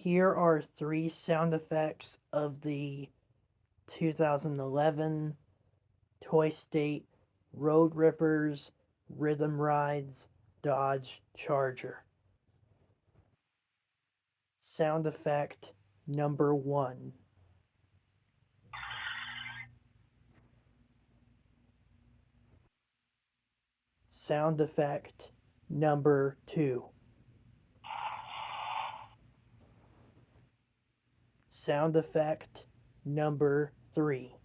Here are three sound effects of the 2011 Toy State Road Rippers Rhythm Rides Dodge Charger. Sound effect number 1. Sound effect number 2. Sound effect number 3.